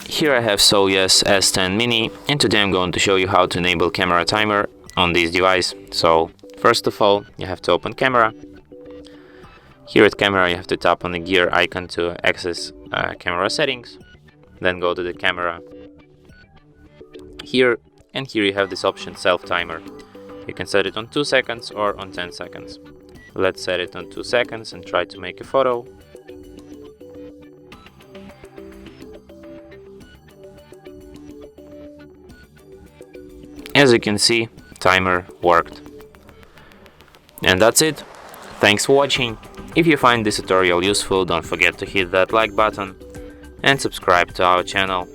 Here I have SOYES S10 mini, and today I'm going to show you how to enable camera timer on this device. So first of all, you have to open camera. Here at camera you have to tap on the gear icon to access camera settings. Then go to the camera here, and here you have this option self timer. You can set it on 2 seconds or on 10 seconds. Let's set it on 2 seconds and try to make a photo. As you can see, timer worked. And that's it. Thanks for watching. If you find this tutorial useful, don't forget to hit that like button and subscribe to our channel.